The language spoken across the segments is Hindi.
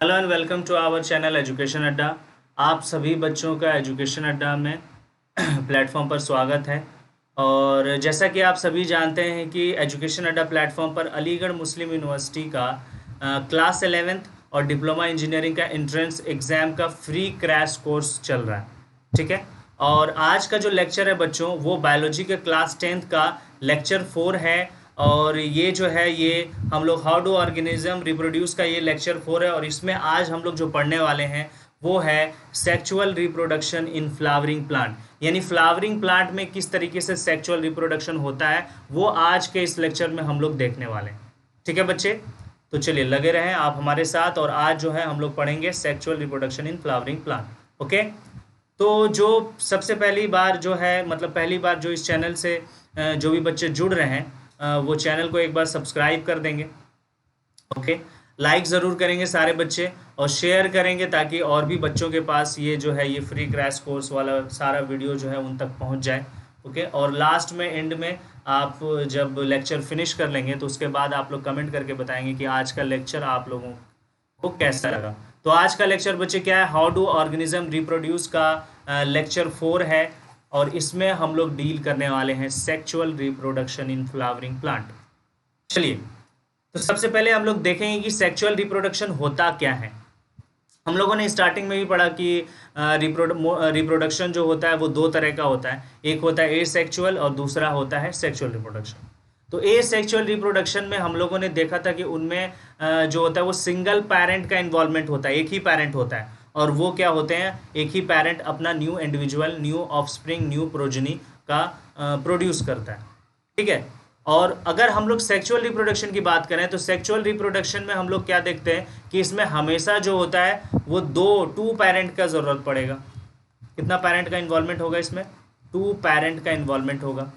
Hello and welcome to our channel education Adda. आप सभी बच्चों का एजुकेशन अड्डा में प्लेटफॉर्म पर स्वागत है। और जैसा कि आप सभी जानते हैं कि एजुकेशन अड्डा प्लेटफॉर्म पर अलीगढ़ मुस्लिम यूनिवर्सिटी का क्लास 11th और डिप्लोमा इंजीनियरिंग का एंट्रेंस एग्ज़ाम का फ्री क्रैश कोर्स चल रहा है। ठीक है। और आज का जो लेक्चर है बच्चों, वो बायोलॉजी के क्लास 10th का लेक्चर 4 है। और ये जो है ये हम लोग हाउ डू ऑर्गेनिज्म रिप्रोड्यूस का ये लेक्चर 4 है। और इसमें आज हम लोग जो पढ़ने वाले हैं वो है sexual reproduction in flowering plant, यानी फ्लावरिंग प्लांट में किस तरीके से सेक्सुअल रिप्रोडक्शन होता है, वो आज के इस लेक्चर में हम लोग देखने वाले हैं। ठीक है बच्चे, तो चलिए लगे रहें आप हमारे साथ। और आज जो है हम लोग पढ़ेंगे sexual reproduction in flowering plant. Okay, तो जो सबसे पहली बार जो है मतलब पहली बार जो इस चैनल से जो भी बच्चे जुड़ रहे हैं वो चैनल को एक बार सब्सक्राइब कर देंगे। ओके, लाइक ज़रूर करेंगे सारे बच्चे और शेयर करेंगे ताकि और भी बच्चों के पास ये जो है ये फ्री क्रैश कोर्स वाला सारा वीडियो जो है उन तक पहुंच जाए। ओके, और लास्ट में एंड में आप जब लेक्चर फिनिश कर लेंगे तो उसके बाद आप लोग कमेंट करके बताएंगे कि आज का लेक्चर आप लोगों को कैसा लगा। तो आज का लेक्चर बच्चे क्या है, हाउ डू ऑर्गेनिज्म रिप्रोड्यूस का लेक्चर 4 है। और इसमें हम लोग डील करने वाले हैं sexual reproduction in flowering plant. चलिए, तो सबसे पहले हम लोग देखेंगे कि सेक्सुअल रिप्रोडक्शन होता क्या है। हम लोगों ने स्टार्टिंग में भी पढ़ा कि रिप्रोडक्शन जो होता है वो दो तरह का होता है, एक होता है एसेक्सुअल और दूसरा होता है सेक्सुअल रिप्रोडक्शन। तो एसेक्सुअल रिप्रोडक्शन में हम लोगों ने देखा था कि उनमें जो होता है वो सिंगल पेरेंट का इन्वॉल्वमेंट होता है, एक ही पेरेंट होता है। और वो क्या होते हैं, एक ही पेरेंट अपना new individual, new offspring, new progeny का प्रोड्यूस करता है। ठीक है। और अगर हम लोग सेक्सुअल रिप्रोडक्शन की बात करें तो सेक्सुअल रिप्रोडक्शन में हम लोग क्या देखते हैं कि इसमें हमेशा जो होता है वो टू पेरेंट का ज़रूरत पड़ेगा। कितना पेरेंट का इन्वॉल्वमेंट होगा इसमें, 2 पेरेंट का इन्वॉल्वमेंट होगा।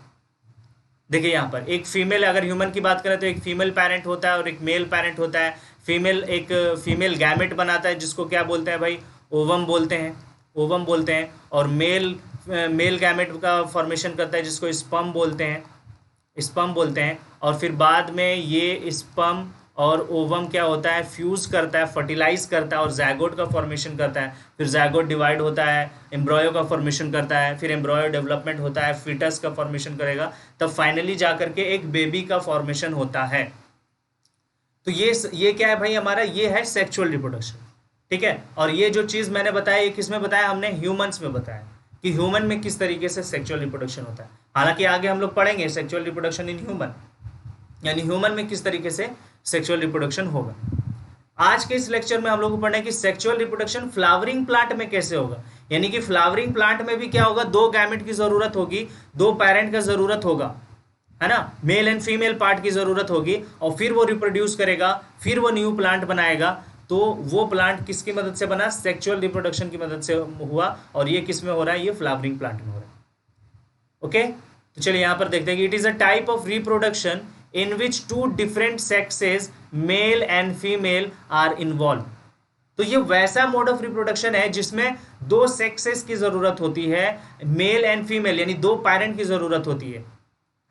देखिए यहाँ पर एक फीमेल, अगर ह्यूमन की बात करें तो एक फीमेल पेरेंट होता है और एक मेल पेरेंट होता है। एक फीमेल गैमेट बनाता है जिसको क्या बोलते हैं भाई, ओवम बोलते हैं, ओवम बोलते हैं। और मेल गैमेट का फॉर्मेशन करता है जिसको स्पर्म बोलते हैं, स्पर्म बोलते हैं। और फिर बाद में ये स्पर्म और ओवम क्या होता है, फ्यूज़ करता है, फर्टिलाइज करता है और ज़ायगोट का फॉर्मेशन करता है। फिर ज़ायगोट डिवाइड होता है, एम्ब्रॉयो का फॉर्मेशन करता है, फिर एम्ब्रॉयो डेवलपमेंट होता है, फीटस का फॉर्मेशन करेगा, तब फाइनली जा करके एक बेबी का फॉर्मेशन होता है। तो ये क्या है भाई हमारा, ये है सेक्सुअल रिप्रोडक्शन। ठीक है। और ये जो चीज़ मैंने बताया ये किस में बताया, हमने ह्यूमंस में बताया कि ह्यूमन में किस तरीके से सेक्सुअल रिप्रोडक्शन होता है। हालांकि आगे हम लोग पढ़ेंगे सेक्सुअल रिप्रोडक्शन इन ह्यूमन, यानी ह्यूमन में किस तरीके से सेक्सुअल रिप्रोडक्शन होगा। आज के इस लेक्चर में हम लोग को पढ़ना है कि सेक्सुअल रिप्रोडक्शन फ्लावरिंग प्लांट में कैसे होगा। यानी कि फ्लावरिंग प्लांट में भी क्या होगा, 2 गैमेट की जरूरत होगी, 2 पेरेंट का जरूरत होगा, है ना, मेल एंड फीमेल पार्ट की जरूरत होगी। और फिर वो रिप्रोड्यूस करेगा, फिर वो न्यू प्लांट बनाएगा। तो वो प्लांट किसकी मदद से बना, सेक्सुअल रिप्रोडक्शन की मदद से हुआ। और ये किस में हो रहा है, ये फ्लावरिंग प्लांट में हो रहा है। ओके, तो चलिए यहाँ पर देखते हैं कि it is a type of reproduction in which 2 different sexes male and female are involve. तो ये वैसा मोड ऑफ रिप्रोडक्शन है जिसमें 2 सेक्सेस की जरूरत होती है, मेल एंड फीमेल, यानी 2 पेरेंट की जरूरत होती है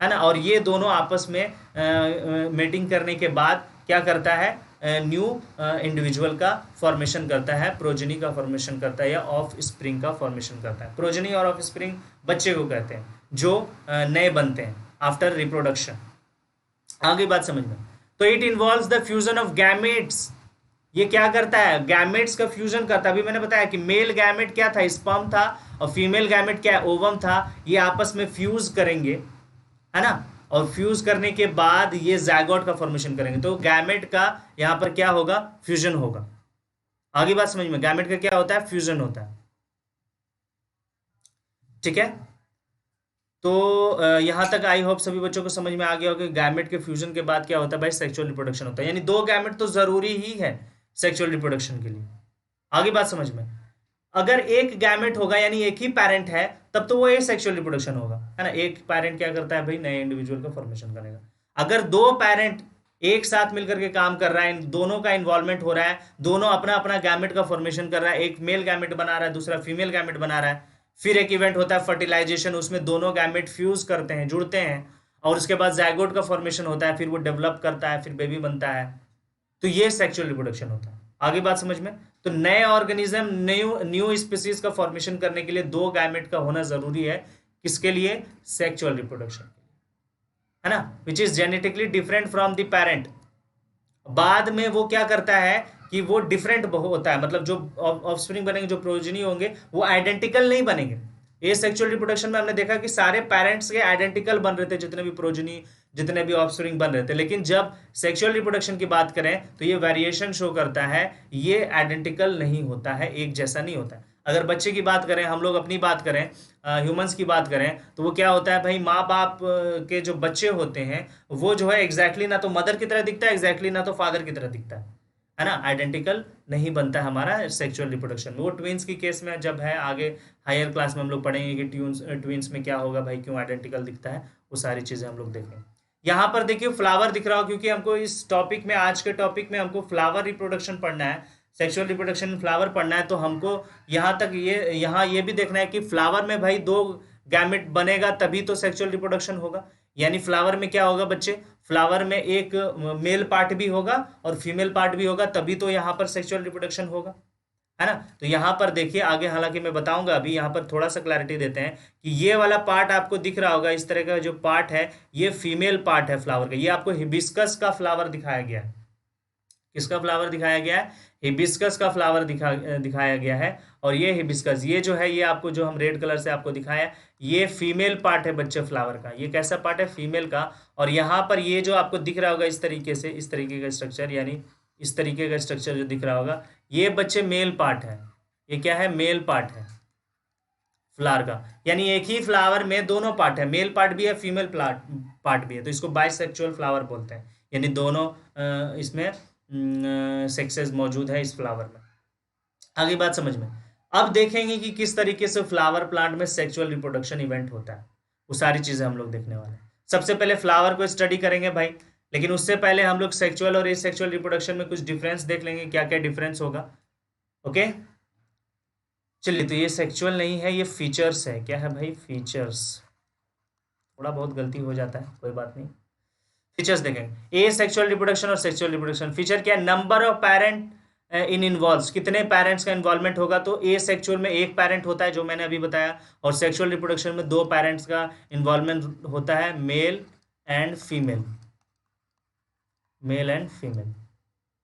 ना। और ये दोनों आपस में मेटिंग करने के बाद क्या करता है, न्यू इंडिविजुअल का फॉर्मेशन करता है, प्रोजनी का फॉर्मेशन करता है या ऑफ स्प्रिंग का फॉर्मेशन करता है। प्रोजनी और ऑफ स्प्रिंग बच्चे को कहते हैं जो नए बनते हैं आफ्टर रिप्रोडक्शन। आगे बात समझ में। तो it involves the fusion of gametes. ये क्या करता है, गैमेट्स का फ्यूजन करता है। अभी मैंने बताया कि मेल गैमेट क्या था, स्पर्म था, और फीमेल गैमेट क्या है, ओवम था। ये आपस में फ्यूज करेंगे, है ना, और फ्यूज करने के बाद ये ज़ायगोट का फॉर्मेशन करेंगे। तो गैमेट का यहां पर क्या होगा, फ्यूजन होगा। आगे बात समझ में, गैमेट का क्या होता है, फ्यूजन होता है। ठीक है। तो यहां तक आई होप सभी बच्चों को समझ में आ गया होगा कि गैमेट के फ्यूजन के बाद क्या होता है भाई, सेक्सुअल रिप्रोडक्शन होता है। यानी 2 गैमेट तो जरूरी ही है सेक्सुअल रिप्रोडक्शन के लिए। आगे बात समझ में, अगर एक गैमेट होगा यानी एक ही पेरेंट है तब तो वो सेक्सुअल रिप्रोडक्शन होगा, है ना। एक पेरेंट क्या करता है भाई, नए इंडिविजुअल का फॉर्मेशन करेगा। अगर 2 पेरेंट एक साथ मिलकर के काम कर रहा है, इन दोनों का इन्वॉल्वमेंट हो रहा है, दोनों अपना अपना गैमेट का फॉर्मेशन कर रहा है, एक मेल गैमेट बना रहा है, दूसरा फीमेल गैमेट बना रहा है। फिर एक इवेंट होता है फर्टिलाइजेशन, उसमें दोनों गैमेट फ्यूज करते हैं, जुड़ते हैं, और उसके बाद ज़ायगोट का फॉर्मेशन होता है, फिर वो डेवलप करता है, फिर बेबी बनता है। तो ये सेक्सुअल रिप्रोडक्शन होता है। आगे बात समझ में? तो नए ऑर्गेनिज्म, न्यू न्यू स्पीसीज का फॉर्मेशन करने के लिए 2 गैमेट का होना जरूरी है। किसके लिए? सेक्सुअल रिप्रोडक्शन के लिए, है ना, which is genetically different from the parent. बाद में वो क्या करता है कि वो डिफरेंट होता है, मतलब जो ऑफस्प्रिंग बनेंगे, जो प्रोजेनी होंगे, वो आइडेंटिकल नहीं बनेंगे। ये सेक्सुअल रिप्रोडक्शन में हमने देखा कि सारे पेरेंट्स के आइडेंटिकल बन रहे थे, जितने भी प्रोजेनी, जितने भी ऑफस्प्रिंग बन रहे थे। लेकिन जब सेक्सुअल रिप्रोडक्शन की बात करें तो ये वेरिएशन शो करता है, ये आइडेंटिकल नहीं होता है, एक जैसा नहीं होता है। अगर बच्चे की बात करें, हम लोग अपनी बात करें, ह्यूमंस की बात करें, तो वो क्या होता है भाई, माँ बाप के जो बच्चे होते हैं वो जो है एग्जैक्टली ना तो मदर की तरह दिखता है, एग्जैक्टली ना तो फादर की तरह दिखता है ना, आइडेंटिकल नहीं बनता है हमारा सेक्सुअल रिप्रोडक्शन में। वो ट्विंस की केस में जब है, आगे हायर क्लास में हम लोग पढ़ेंगे कि ट्विंस में क्या होगा भाई, क्यों आइडेंटिकल दिखता है, वो सारी चीज़ें हम लोग देखेंगे। यहाँ पर देखिए फ्लावर दिख रहा हो, क्योंकि हमको इस टॉपिक में, आज के टॉपिक में हमको फ्लावर रिप्रोडक्शन पढ़ना है, सेक्सुअल रिप्रोडक्शन इन फ्लावर पढ़ना है। तो हमको यहाँ तक यहाँ ये भी देखना है कि फ्लावर में भाई 2 गैमेट बनेगा तभी तो सेक्सुअल रिप्रोडक्शन होगा। यानी फ्लावर में क्या होगा बच्चे, फ्लावर में एक मेल पार्ट भी होगा और फीमेल पार्ट भी होगा, तभी तो यहाँ पर सेक्सुअल रिप्रोडक्शन होगा, है ना। तो यहाँ पर देखिए आगे, हालांकि मैं बताऊंगा, अभी यहाँ पर थोड़ा सा क्लैरिटी देते हैं कि ये वाला पार्ट आपको दिख रहा होगा, इस तरह का जो पार्ट है ये फीमेल पार्ट है फ्लावर का। ये आपको हिबिस्कस का फ्लावर दिखाया गया है। किसका फ्लावर दिखाया गया है? हिबिस्कस का फ्लावर दिखाया गया है। और ये हिबिस्कस, ये जो है, ये आपको जो हम रेड कलर से आपको दिखाया, ये फीमेल पार्ट है बच्चे फ्लावर का। ये कैसा पार्ट है? फीमेल का। और यहाँ पर ये जो आपको दिख रहा होगा इस तरीके से, इस तरीके का स्ट्रक्चर, यानी इस तरीके का स्ट्रक्चर जो दिख रहा होगा, ये बच्चे मेल पार्ट है। ये क्या है? मेल पार्ट है फ्लावर का। यानी एक ही फ्लावर में दोनों पार्ट है, मेल पार्ट भी है, फीमेल पार्ट भी है, तो इसको बाइसेक्सुअल फ्लावर बोलते हैं। यानी दोनों इसमें सेक्सेस मौजूद है इस फ्लावर में। आगे बात समझ में? अब देखेंगे कि किस तरीके से फ्लावर प्लांट में सेक्सुअल रिप्रोडक्शन इवेंट होता है, वो सारी चीजें हम लोग देखने वाले हैं। सबसे पहले फ्लावर को स्टडी करेंगे भाई, लेकिन उससे पहले हम लोग सेक्सुअल और एसेक्सुअल रिप्रोडक्शन में कुछ डिफरेंस देख लेंगे, क्या क्या डिफरेंस होगा। ओके चलिए, तो ये सेक्सुअल नहीं है, ये फीचर्स है। क्या है भाई? फीचर्स। थोड़ा बहुत गलती हो जाता है, कोई बात नहीं। फीचर्स देखेंगे, ए सेक्सुअल रिप्रोडक्शन और सेक्सुअल रिप्रोडक्शन। फीचर क्या है? Number of parent in involve, कितने पेरेंट्स का इन्वॉल्वमेंट होगा। तो ए सेक्सुअल में एक पेरेंट होता है, जो मैंने अभी बताया, और सेक्सुअल रिप्रोडक्शन में 2 पेरेंट्स का इन्वॉल्वमेंट होता है, mail and female, mail and female.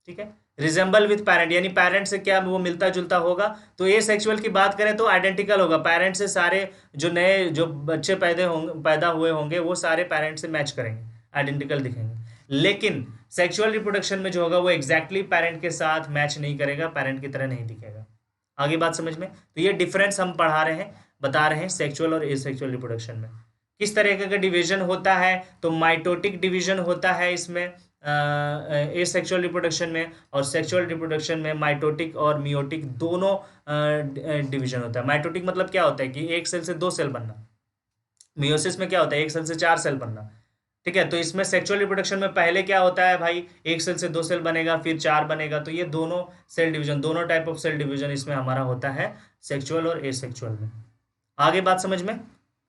ठीक है। रिजेंबल विथ पेरेंट, यानी पेरेंट से क्या वो मिलता जुलता होगा। तो ए सेक्सुअल की बात करें तो आइडेंटिकल होगा, पेरेंट से सारे जो नए जो बच्चे पैदा हुए होंगे वो सारे पेरेंट से मैच करेंगे, आइडेंटिकल दिखेंगे। लेकिन सेक्सुअल रिप्रोडक्शन में जो होगा वो एग्जैक्टली पेरेंट के साथ मैच नहीं करेगा, पेरेंट की तरह नहीं दिखेगा। आगे बात समझ में? तो ये डिफरेंस हम पढ़ा रहे हैं, बता रहे हैं सेक्सुअल और एसेक्सुअल रिप्रोडक्शन में किस तरह का डिवीजन होता है। तो माइटोटिक डिवीजन होता है इसमें एसेक्सुअल रिप्रोडक्शन में, और सेक्सुअल रिप्रोडक्शन में माइटोटिक और मियोटिक दोनों डिवीजन होता है। माइटोटिक मतलब क्या होता है कि एक सेल से 2 सेल बनना। मियोसिस में क्या होता है? एक सेल से 4 सेल बनना। ठीक है। तो इसमें सेक्सुअल रिप्रोडक्शन में पहले क्या होता है भाई, एक सेल से 2 सेल बनेगा, फिर 4 बनेगा। तो ये दोनों सेल डिवीजन, दोनों टाइप ऑफ सेल डिवीजन इसमें हमारा होता है सेक्सुअल और एसेक्सुअल में। आगे बात समझ में?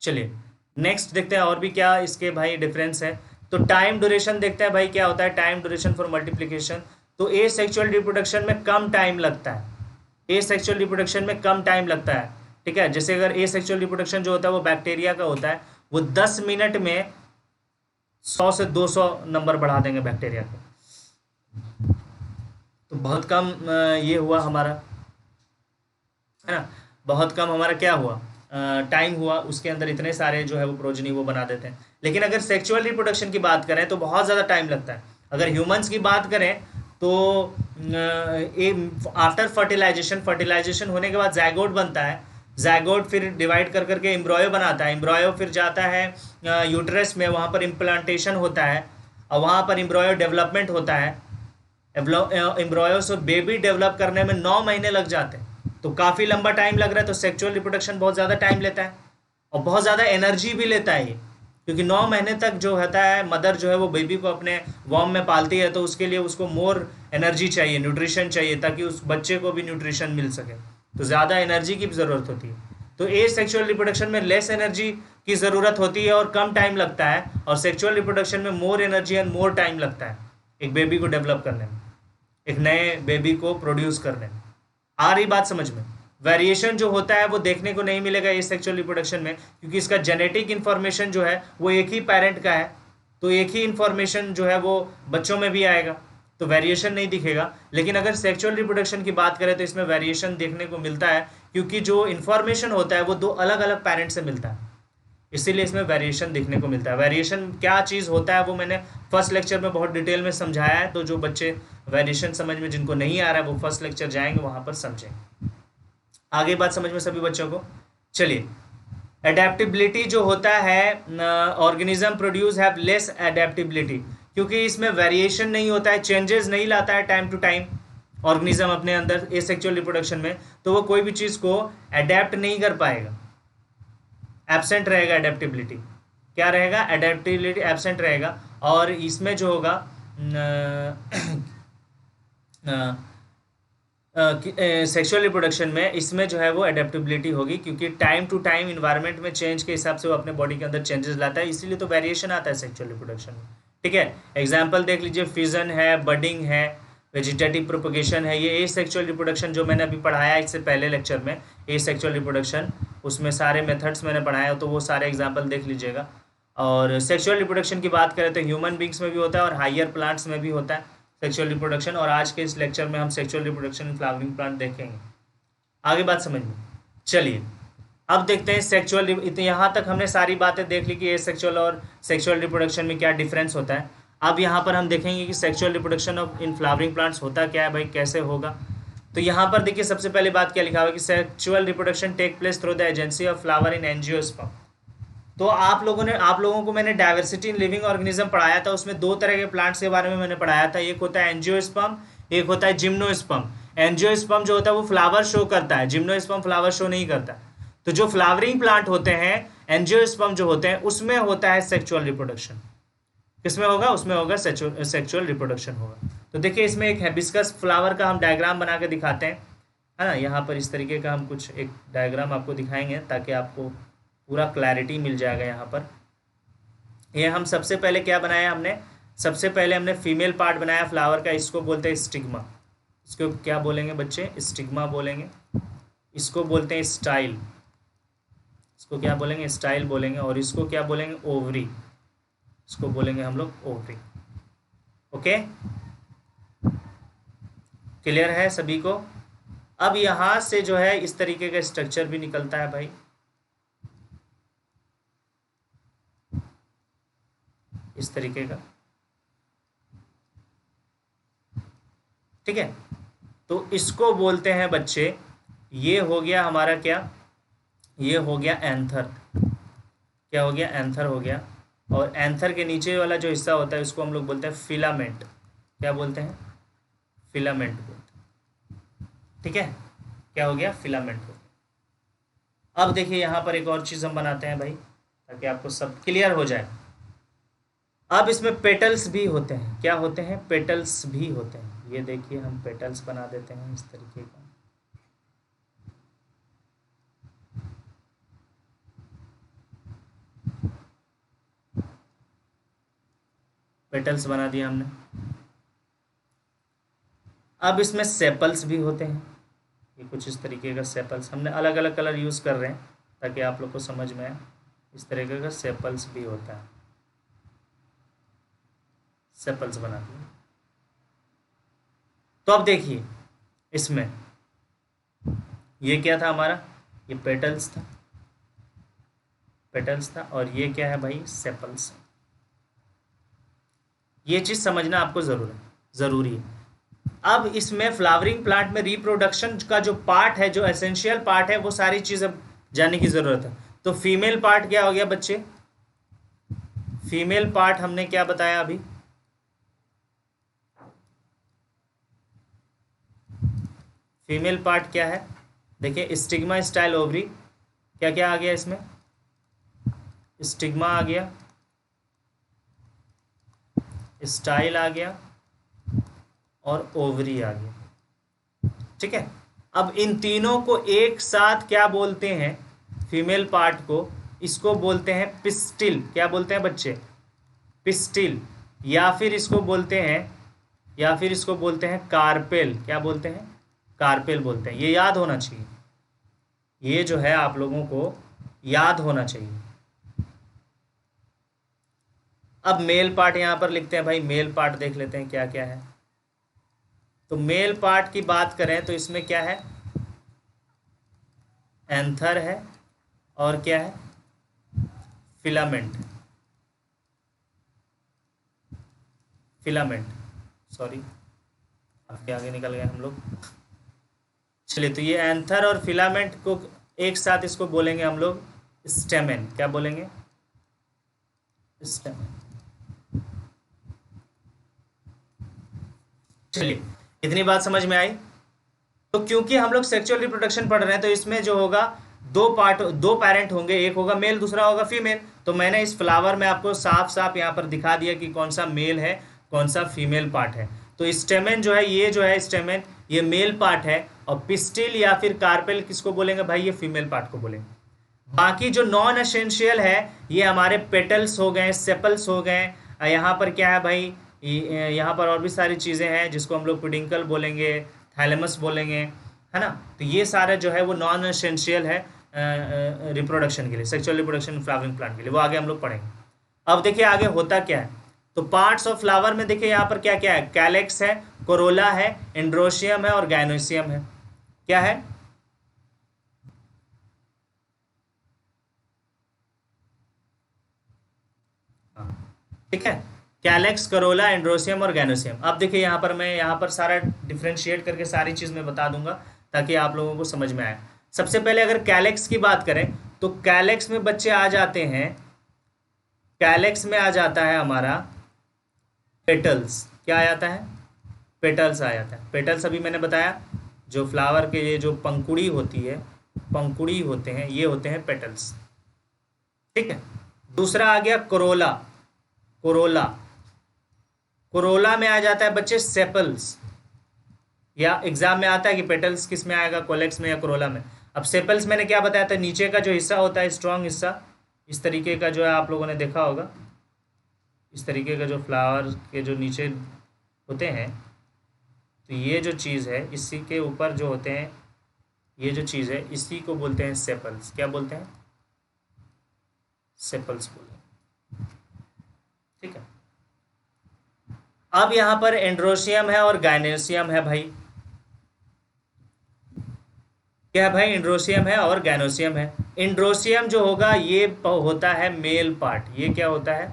चलिए नेक्स्ट देखते हैं और भी क्या इसके भाई डिफरेंस है। तो टाइम ड्यूरेशन देखते हैं भाई, क्या होता है टाइम ड्यूरेशन फॉर मल्टीप्लिकेशन। तो ए सेक्सुअल रिप्रोडक्शन में कम टाइम लगता है, ए सेक्सुअल रिप्रोडक्शन में कम टाइम लगता है। ठीक है। जैसे अगर ए सेक्सुअल रिप्रोडक्शन जो होता है वो बैक्टीरिया का होता है, वो 10 मिनट में 100 से 200 नंबर बढ़ा देंगे बैक्टीरिया के। तो बहुत कम ये हुआ हमारा, है ना, बहुत कम हमारा क्या हुआ, टाइम हुआ, उसके अंदर इतने सारे जो है वो प्रोजनी वो बना देते हैं। लेकिन अगर सेक्सुअल रिप्रोडक्शन की बात करें तो बहुत ज़्यादा टाइम लगता है। अगर ह्यूमंस की बात करें तो आफ्टर फर्टिलाइजेशन होने के बाद जाइगोट बनता है, जाइगोट फिर डिवाइड कर करके एम्ब्रॉयो बनाता है, एम्ब्रॉयो फिर जाता है यूट्रस में, वहाँ पर इम्प्लांटेशन होता है और वहाँ पर एम्ब्रॉयो डेवलपमेंट होता है। एम्ब्रॉयो से बेबी डेवलप करने में 9 महीने लग जाते हैं, तो काफ़ी लंबा टाइम लग रहा है। तो सेक्सुअल रिप्रोडक्शन बहुत ज़्यादा टाइम लेता है और बहुत ज़्यादा एनर्जी भी लेता है ये, क्योंकि 9 महीने तक जो होता है मदर जो है वो बेबी को अपने वॉर्म में पालती है, तो उसके लिए उसको मोर एनर्जी चाहिए, न्यूट्रिशन चाहिए, ताकि उस बच्चे को भी न्यूट्रिशन मिल सके। तो ज़्यादा एनर्जी की ज़रूरत होती है। तो ए सेक्सुअल रिप्रोडक्शन में लेस एनर्जी की ज़रूरत होती है और कम टाइम लगता है, और सेक्सुअल रिप्रोडक्शन में more energy and more time लगता है एक बेबी को डेवलप करने में। एक नए बेबी को प्रोड्यूस करने में। आ रही बात समझ में? वेरिएशन जो होता है वो देखने को नहीं मिलेगा एसेक्सुअल रिप्रोडक्शन में, क्योंकि इसका जेनेटिक इन्फॉर्मेशन जो है वो एक ही पेरेंट का है, तो एक ही इन्फॉर्मेशन जो है वो बच्चों में भी आएगा, तो वेरिएशन नहीं दिखेगा। लेकिन अगर सेक्सुअल रिप्रोडक्शन की बात करें तो इसमें वेरिएशन देखने को मिलता है, क्योंकि जो इन्फॉर्मेशन होता है वो दो अलग अलग पेरेंट से मिलता है, इसीलिए इसमें वेरिएशन दिखने को मिलता है। वेरिएशन क्या चीज़ होता है वो मैंने फर्स्ट लेक्चर में बहुत डिटेल में समझाया है, तो जो बच्चे वेरिएशन समझ में जिनको नहीं आ रहा है वो फर्स्ट लेक्चर जाएंगे, वहाँ पर समझेंगे। आगे बात समझ में सभी बच्चों को? चलिए, एडेप्टिबिलिटी जो होता है, organism produce have less adaptability, क्योंकि इसमें वेरिएशन नहीं होता है, चेंजेस नहीं लाता है टाइम टू टाइम ऑर्गेनिज्म अपने अंदर एसेक्सुअल रिप्रोडक्शन में, तो वो कोई भी चीज़ को अडेप्ट नहीं कर पाएगा, एब्सेंट रहेगा एडेप्टिबिलिटी। क्या रहेगा? एडेप्टिबिलिटी एब्सेंट रहेगा। और इसमें जो होगा सेक्सुअल रिप्रोडक्शन में, इसमें जो है वो एडेप्टेबिलिटी होगी, क्योंकि टाइम टू टाइम इन्वायरमेंट में चेंज के हिसाब से वो अपने बॉडी के अंदर चेंजेस लाता है, इसीलिए तो वेरिएशन आता है सेक्सुअल रिप्रोडक्शन में। ठीक है, एग्जांपल देख लीजिए, फिजन है, बडिंग है, वेजिटेटिव प्रोपगेशन है, ये ए सेक्सुअल रिप्रोडक्शन जो मैंने अभी पढ़ाया इससे पहले लेक्चर में, ए सेक्सुअल रिप्रोडक्शन, उसमें सारे मेथड्स मैंने पढ़ाया, तो वो सारे एग्जाम्पल देख लीजिएगा। और सेक्सुअल रिप्रोडक्शन की बात करें तो ह्यूमन बींग्स में भी होता है और हायर प्लांट्स में भी होता है सेक्सुअल रिप्रोडक्शन, और आज के इस लेक्चर में हम sexual reproduction in flowering plant देखेंगे। आगे बात समझ में? चलिए अब देखते हैं सेक्सुअल, यहाँ तक हमने सारी बातें देख ली कि ये सेक्सुअल और सेक्सुअल रिप्रोडक्शन में क्या डिफरेंस होता है। अब यहाँ पर हम देखेंगे कि sexual reproduction of in flowering plants होता क्या है भाई, कैसे होगा। तो यहाँ पर देखिए सबसे पहले बात क्या लिखा हुआ है कि sexual reproduction take place through the agency of flower in angiosperm. तो आप लोगों को मैंने डाइवर्सिटी इन लिविंग ऑर्गेनिज्म पढ़ाया था, उसमें दो तरह के प्लांट्स के बारे में मैंने पढ़ाया था, एक होता है एंजियोस्पर्म, एक होता है जिम्नोस्पर्म। एंजियोस्पर्म जो होता है वो फ्लावर शो करता है, जिम्नोस्पर्म फ्लावर शो नहीं करता। तो जो फ्लावरिंग प्लांट होते हैं, एंजियोस्पर्म जो होते हैं, उसमें होता है सेक्सुअल रिप्रोडक्शन। किसमें होगा? उसमें होगा सेक्सुअल रिप्रोडक्शन होगा। तो देखिए इसमें एक हिबिस्कस फ्लावर का हम डायग्राम बना के दिखाते हैं, है ना। यहाँ पर इस तरीके का हम कुछ एक डायग्राम आपको दिखाएंगे ताकि आपको पूरा क्लैरिटी मिल जाएगा। यहाँ पर ये हम सबसे पहले क्या बनाया हमने, सबसे पहले हमने फीमेल पार्ट बनाया फ्लावर का, इसको बोलते हैं स्टिग्मा। इसको क्या बोलेंगे बच्चे? स्टिग्मा बोलेंगे। इसको बोलते हैं स्टाइल, इसको क्या बोलेंगे? स्टाइल बोलेंगे। और इसको क्या बोलेंगे? ओवरी, इसको बोलेंगे हम लोग ओवरी। ओके, क्लियर है सभी को? अब यहाँ से जो है इस तरीके का स्ट्रक्चर भी निकलता है भाई, इस तरीके का। ठीक है, तो इसको बोलते हैं बच्चे, ये हो गया हमारा क्या, ये हो गया एंथर। क्या हो गया? एंथर हो गया। और एंथर के नीचे वाला जो हिस्सा होता है उसको हम लोग बोलते हैं फिलामेंट। क्या बोलते हैं? फिलामेंट बोलते हैं। ठीक है, क्या हो गया? फिलामेंट हो गया। अब देखिए यहाँ पर एक और चीज़ हम बनाते हैं भाई, ताकि आपको सब क्लियर हो जाए। अब इसमें पेटल्स भी होते हैं। क्या होते हैं? पेटल्स भी होते हैं। ये देखिए हम पेटल्स बना देते हैं इस तरीके का। पेटल्स बना दिया हमने। अब इसमें सेपल्स भी होते हैं, ये कुछ इस तरीके का सेपल्स, हमने अलग अलग कलर यूज़ कर रहे हैं ताकि आप लोग को समझ में आए। इस तरीके का सेपल्स भी होता है, सेपल्स बना दिए। तो अब देखिए इसमें ये क्या था हमारा? ये पेटल्स था, पेटल्स था। और ये क्या है भाई? सेपल्स। ये चीज़ समझना आपको ज़रूरी है। अब इसमें फ्लावरिंग प्लांट में रिप्रोडक्शन का जो पार्ट है, जो एसेंशियल पार्ट है, वो सारी चीज़ अब जानने की ज़रूरत है। तो फीमेल पार्ट क्या हो गया बच्चे? फीमेल पार्ट हमने क्या बताया अभी? फीमेल पार्ट क्या है? देखिए स्टिग्मा, स्टाइल, ओवरी। क्या क्या आ गया इसमें? स्टिग्मा आ गया, स्टाइल आ गया और ओवरी आ गया। ठीक है, अब इन तीनों को एक साथ क्या बोलते हैं? फीमेल पार्ट को, इसको बोलते हैं पिस्टिल। क्या बोलते हैं बच्चे? पिस्टिल। या फिर इसको बोलते हैं या फिर इसको बोलते हैं कार्पेल। क्या बोलते हैं? कार्पेल बोलते हैं। ये याद होना चाहिए, ये जो है आप लोगों को याद होना चाहिए। अब मेल पार्ट यहां पर लिखते हैं भाई, मेल पार्ट देख लेते हैं क्या क्या है। तो मेल पार्ट की बात करें तो इसमें क्या है? एंथर है और क्या है? फिलामेंट। फिलामेंट, सॉरी आपके आगे निकल गए हम लोग। चलिए, तो ये एंथर और फिलामेंट को एक साथ इसको बोलेंगे हम लोग स्टेमेन। क्या बोलेंगे? स्टेमेन। चलिए, इतनी बात समझ में आई। तो क्योंकि हम लोग सेक्सुअल रिप्रोडक्शन पढ़ रहे हैं तो इसमें जो होगा दो पेरेंट होंगे, एक होगा मेल दूसरा होगा फीमेल। तो मैंने इस फ्लावर में आपको साफ साफ यहाँ पर दिखा दिया कि कौन सा मेल है कौन सा फीमेल पार्ट है। तो स्टेमेन जो है, ये जो है स्टेमेन, ये मेल पार्ट है। और पिस्टिल या फिर कार्पेल किसको बोलेंगे भाई? ये फीमेल पार्ट को बोलेंगे। बाकी जो नॉन एसेंशियल है ये हमारे पेटल्स हो गए, सेपल्स हो गए। यहाँ पर क्या है भाई? यहाँ पर और भी सारी चीज़ें हैं जिसको हम लोग पेडिंकल बोलेंगे, थैलेमस बोलेंगे, है ना। तो ये सारा जो है वो नॉन एसेंशियल है रिप्रोडक्शन के लिए, सेक्सुअल रिप्रोडक्शन फ्लावरिंग प्लांट के लिए। वो आगे हम लोग पढ़ेंगे। अब देखिए आगे होता क्या है। तो पार्ट्स ऑफ फ्लावर में देखिए यहाँ पर क्या क्या है? कैलेक्स है, कोरोला है, एंड्रोशियम है और गाइनोसियम है। क्या है? ठीक है, कैलेक्स, करोला, एंड्रोसियम और गैनोसियम। अब देखिए यहाँ पर मैं यहाँ पर सारा डिफ्रेंशिएट करके सारी चीज़ मैं बता दूंगा ताकि आप लोगों को समझ में आए। सबसे पहले अगर कैलेक्स की बात करें तो कैलेक्स में बच्चे आ जाते हैं, कैलेक्स में आ जाता है हमारा पेटल्स। क्या आ जाता है? पेटल्स आ जाता है। पेटल्स अभी मैंने बताया, जो फ्लावर के ये जो पंखुड़ी होती है, पंखुड़ी होते हैं, ये होते हैं पेटल्स। ठीक है। दूसरा आ गया कोरोला। कोरोला, कोरोला में आ जाता है बच्चे सेपल्स। या एग्जाम में आता है कि पेटल्स किस में आएगा, कोलेक्स में या कोरोला में। अब सेपल्स मैंने क्या बताया था? नीचे का जो हिस्सा होता है, स्ट्रॉन्ग हिस्सा, इस तरीके का जो है आप लोगों ने देखा होगा, इस तरीके का जो फ्लावर के जो नीचे होते हैं, तो ये जो चीज़ है इसी के ऊपर जो होते हैं, ये जो चीज़ है इसी को बोलते हैं सेपल्स। क्या बोलते हैं? सेपल्स बोलते हैं। ठीक है। अब यहाँ पर एंड्रोशियम है और गाइनोसियम है भाई। क्या है भाई? एंड्रोशियम है और गाइनोसियम है। एंड्रोशियम जो होगा ये होता है मेल पार्ट। ये क्या होता है?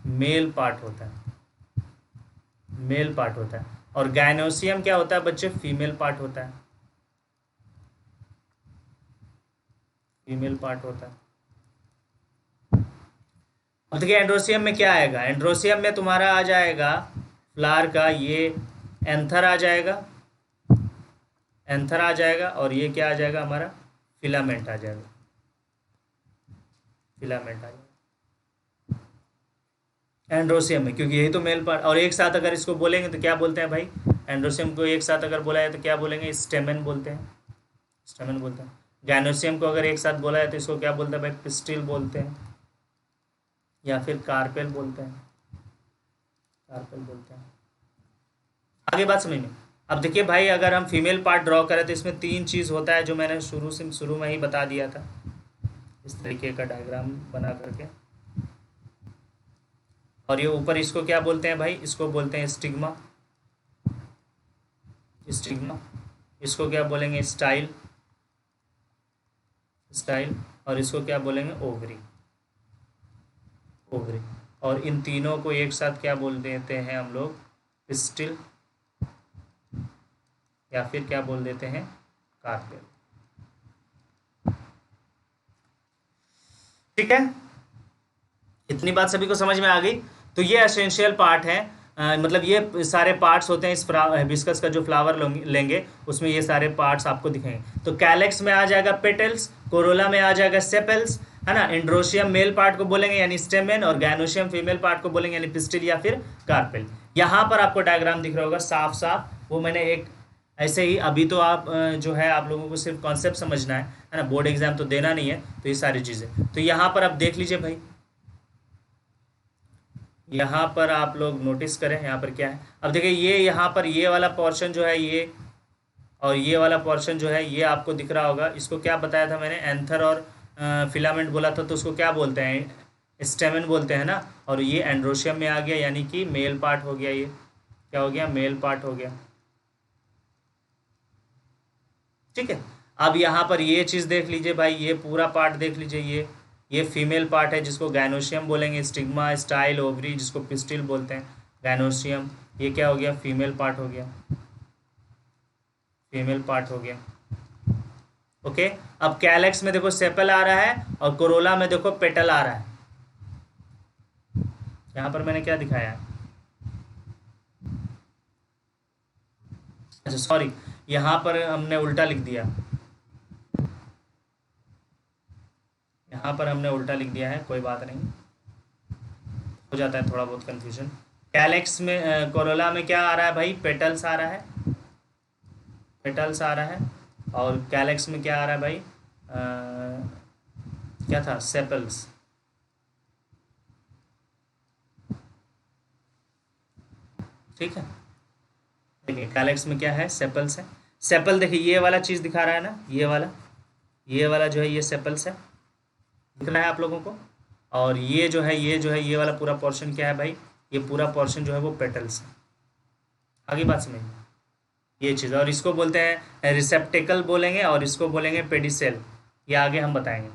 मेल पार्ट होता है, मेल पार्ट होता है। और गाइनोसियम क्या होता है बच्चे? फीमेल पार्ट होता है, फीमेल पार्ट होता है। अब देखिए एंड्रोसियम में क्या आएगा? एंड्रोसियम में तुम्हारा आ जाएगा फ्लावर का ये एंथर आ जाएगा, एंथर आ जाएगा। और ये क्या आ जाएगा हमारा? फिलामेंट आ जाएगा, फिलामेंट आ जाएगा एंड्रोसियम में, क्योंकि यही तो मेल पार्ट। और एक साथ अगर इसको बोलेंगे तो क्या बोलते हैं भाई? एंड्रोसियम को एक साथ अगर बोला है तो क्या बोलेंगे? स्टेमेन बोलते हैं, स्टेमेन बोलते हैं। गाइनोसियम को अगर एक साथ बोला है तो इसको क्या बोलते हैं भाई? पिस्टिल बोलते हैं या फिर कार्पेल बोलते हैं, कार्पेल बोलते हैं। आगे बात समझ में। अब देखिए भाई, अगर हम फीमेल पार्ट ड्रॉ करें तो इसमें तीन चीज़ होता है जो मैंने शुरू में ही बता दिया था, इस तरीके का डायग्राम बना करके। और ये ऊपर इसको क्या बोलते हैं भाई? इसको बोलते हैं स्टिग्मा, स्टिग्मा। इसको क्या बोलेंगे? Style, style. और इसको क्या बोलेंगे? Ovary, ovary. और इन तीनों को एक साथ क्या बोल देते हैं हम लोग? पिस्टिल या फिर क्या बोल देते हैं? कार्पेल। ठीक है, इतनी बात सभी को समझ में आ गई। तो ये एसेंशियल पार्ट है, मतलब ये सारे पार्ट्स होते हैं इस हिबिस्कस का जो फ्लावर लेंगे उसमें ये सारे पार्ट्स आपको दिखेंगे। तो कैलेक्स में आ जाएगा पेटल्स, कोरोला में आ जाएगा सेपल्स, है ना। एंड्रोशियम मेल पार्ट को बोलेंगे यानी स्टेमेन, और गाइनोशियम फीमेल पार्ट को बोलेंगे यानी पिस्टिल या फिर कार्पेल। यहाँ पर आपको डायग्राम दिख रहा होगा साफ साफ, वो मैंने एक ऐसे ही, अभी तो आप जो है आप लोगों को सिर्फ कॉन्सेप्ट समझना है ना, बोर्ड एग्जाम तो देना नहीं है। तो ये सारी चीज़ें तो यहाँ पर आप देख लीजिए भाई, यहाँ पर आप लोग नोटिस करें, यहाँ पर क्या है। अब देखिए ये यहाँ पर ये वाला पोर्शन जो है ये, और ये वाला पोर्शन जो है ये आपको दिख रहा होगा। इसको क्या बताया था मैंने, एंथर और फिलामेंट बोला था, तो उसको क्या बोलते हैं, स्टेमन बोलते हैं ना। और ये एंड्रोशियम में आ गया, यानी कि मेल पार्ट हो गया। ये क्या हो गया, मेल पार्ट हो गया। ठीक है। अब यहाँ पर ये चीज़ देख लीजिए भाई, ये पूरा पार्ट देख लीजिए। ये फीमेल पार्ट है जिसको गायनोशियम बोलेंगे। स्टिग्मा, स्टाइल, ओवरी जिसको पिस्टिल बोलते हैं, गायनोशियम। ये क्या हो गया, फीमेल पार्ट हो गया, फीमेल पार्ट हो गया। ओके। अब कैलेक्स में देखो सेपल आ रहा है, और कोरोला में देखो पेटल आ रहा है। यहाँ पर मैंने क्या दिखाया है, अच्छा सॉरी, यहाँ पर हमने उल्टा लिख दिया, यहाँ पर हमने उल्टा लिख दिया है, कोई बात नहीं, हो जाता है थोड़ा बहुत कंफ्यूजन। कैलेक्स में कोरोला में क्या आ रहा है भाई, पेटल्स आ रहा है, पेटल्स आ रहा है। और कैलेक्स में क्या आ रहा है भाई, क्या था, सेपल्स। ठीक है। देखिए कैलेक्स में क्या है, सेपल्स है। सेपल देखिए ये वाला चीज़ दिखा रहा है ना, ये वाला जो है ये सेपल्स है, दिख रहा है आप लोगों को। और ये जो है ये वाला पूरा पोर्शन क्या है भाई, ये पूरा पोर्शन जो है वो पेटल्स है। आगे बात समझ, ये चीज़। और इसको बोलते हैं रिसेप्टेकल बोलेंगे, और इसको बोलेंगे पेडिसेल। ये आगे हम बताएंगे।